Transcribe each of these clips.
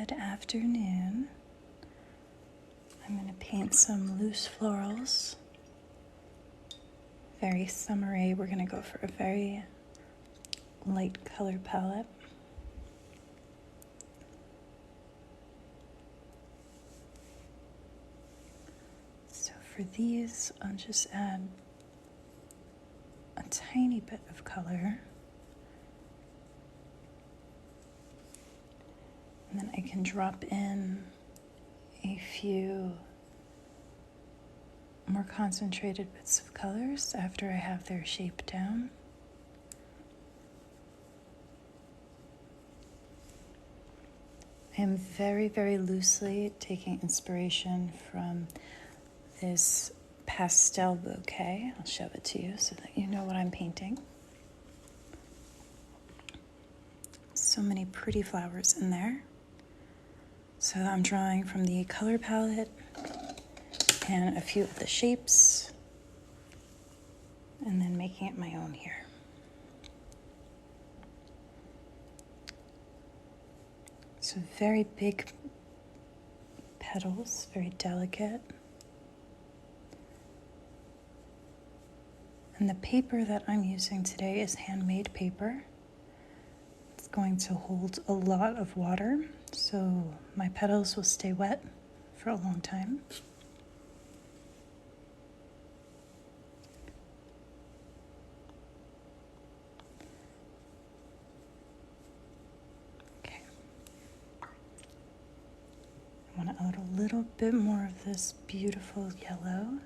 Good afternoon. I'm going to paint some loose florals. Very summery. We're going to go for a very light color palette. So for these, I'll just add a tiny bit of color. And then I can drop in a few more concentrated bits of colors after I have their shape down. I am very, very loosely taking inspiration from this pastel bouquet. I'll show it to you so that you know what I'm painting. So many pretty flowers in there. So I'm drawing from the color palette and a few of the shapes, and then making it my own here. So very big petals, very delicate. And the paper that I'm using today is handmade paper. It's going to hold a lot of water, so my petals will stay wet for a long time. Okay. I want to add a little bit more of this beautiful yellow.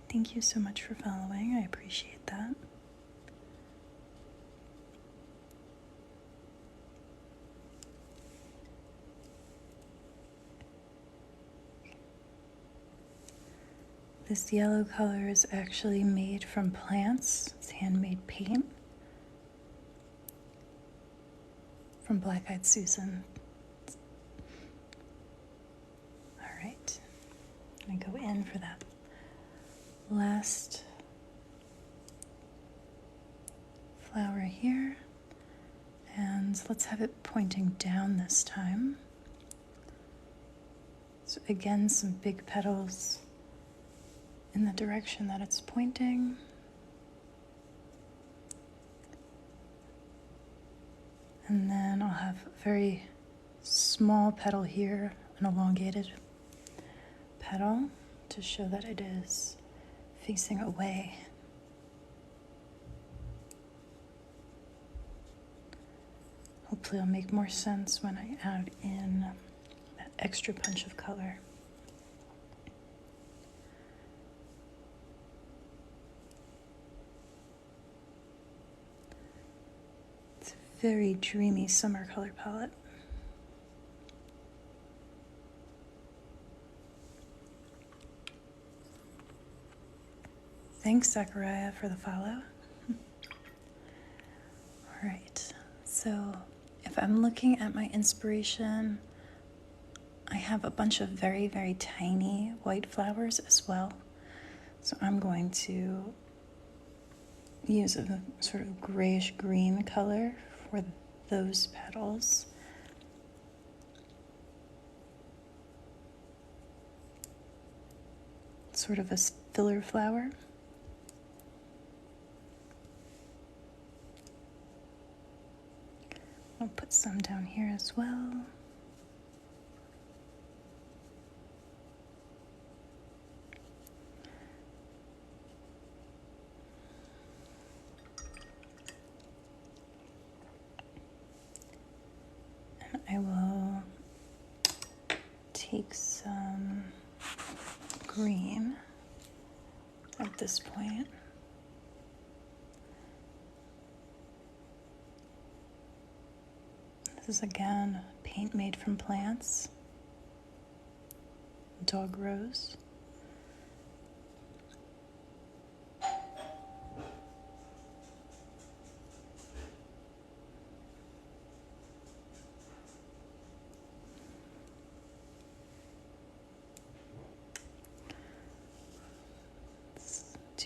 Thank you so much for following. I appreciate that. This yellow color is actually made from plants. It's handmade paint from Black Eyed Susan. All right, I'm gonna go in for that last flower here, and let's have it pointing down this time. So again, some big petals in the direction that it's pointing. And then I'll have a very small petal here, an elongated petal to show that it is facing away. Hopefully it'll make more sense when I add in that extra punch of color. It's a very dreamy summer color palette. Thanks, Zachariah, for the follow. All right, so if I'm looking at my inspiration, I have a bunch of very, very tiny white flowers as well. So I'm going to use a sort of grayish green color for those petals. Sort of a filler flower. I'll put some down here as well. And I will take some green at this point. This is again paint made from plants, dog rose.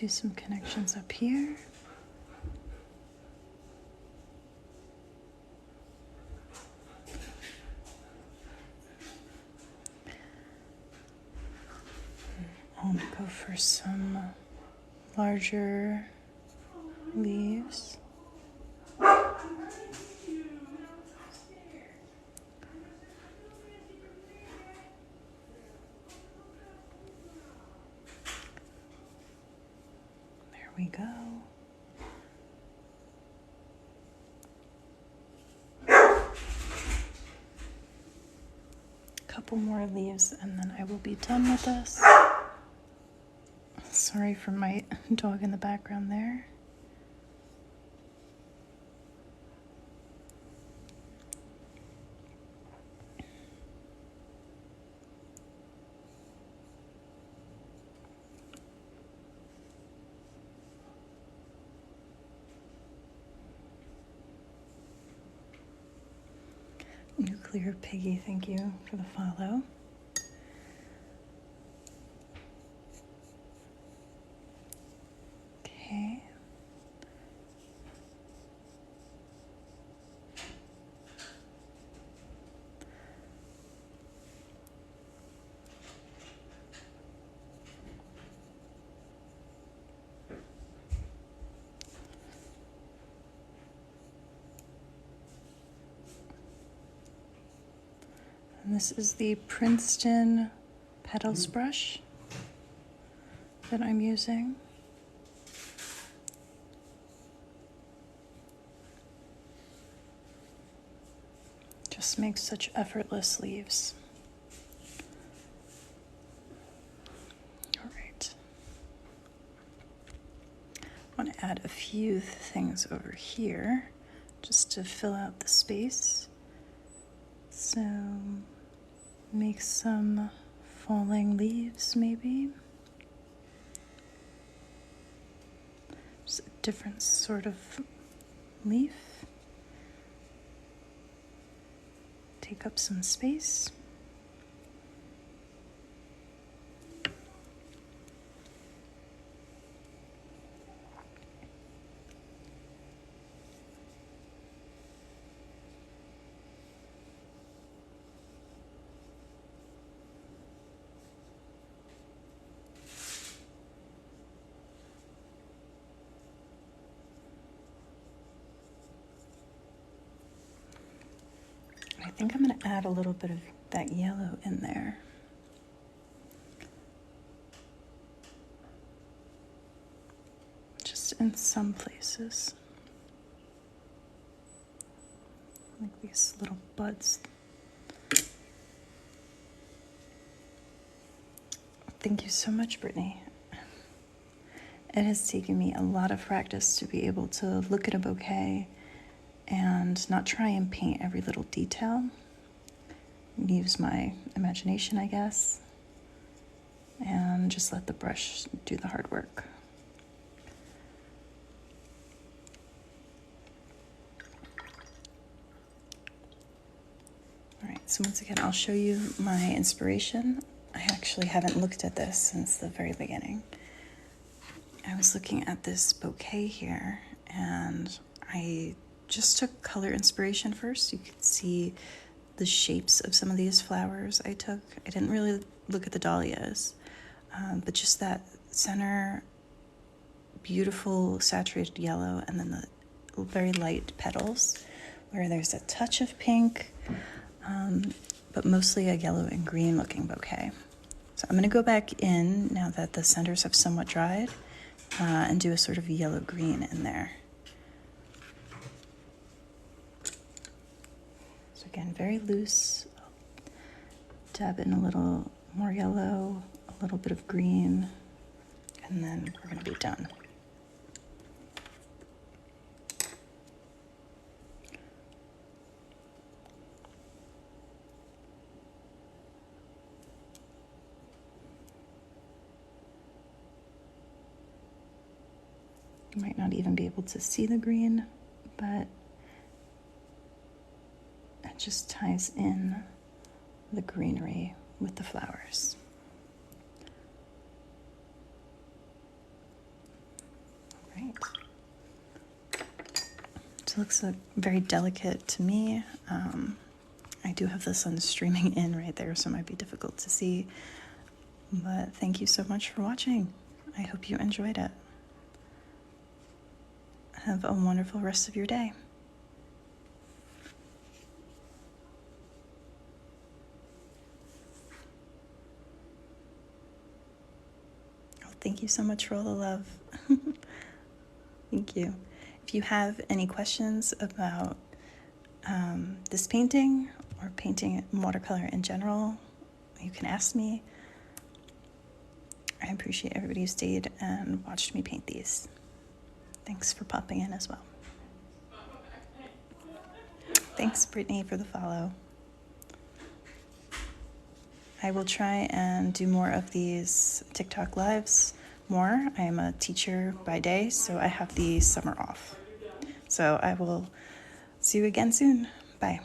do some connections up here. I'll go for some larger leaves. There we go. Couple more leaves and then I will be done with this. Sorry for my dog in the background there. Nuclear Piggy, thank you for the follow. Okay. And this is the Princeton Petals brush that I'm using. Just makes such effortless leaves. All right. I want to add a few things over here just to fill out the space. So make some falling leaves maybe. Just a different sort of leaf. Take up some space. I think I'm going to add a little bit of that yellow in there. Just in some places. Like these little buds. Thank you so much, Brittany. It has taken me a lot of practice to be able to look at a bouquet and not try and paint every little detail. Use my imagination, I guess, and just let the brush do the hard work. All right, so once again, I'll show you my inspiration. I actually haven't looked at this since the very beginning. I was looking at this bouquet here, and I just took color inspiration first. You could see the shapes of some of these flowers I took. I didn't really look at the dahlias, but just that center beautiful saturated yellow and then the very light petals where there's a touch of pink, but mostly a yellow and green looking bouquet. So I'm going to go back in now that the centers have somewhat dried and do a sort of yellow-green in there. So again, very loose. Dab in a little more yellow, a little bit of green, and then we're going to be done. You might not even be able to see the green, but it just ties in the greenery with the flowers. right. So it looks very delicate to me. I do have the sun streaming in right there, so it might be difficult to see. But thank you so much for watching. I hope you enjoyed it. Have a wonderful rest of your day. Oh, thank you so much for all the love. Thank you. If you have any questions about this painting or painting in watercolor in general, you can ask me. I appreciate everybody who stayed and watched me paint these. Thanks for popping in as well. Thanks, Brittany, for the follow. I will try and do more of these TikTok lives more. I am a teacher by day, so I have the summer off. So I will see you again soon. Bye.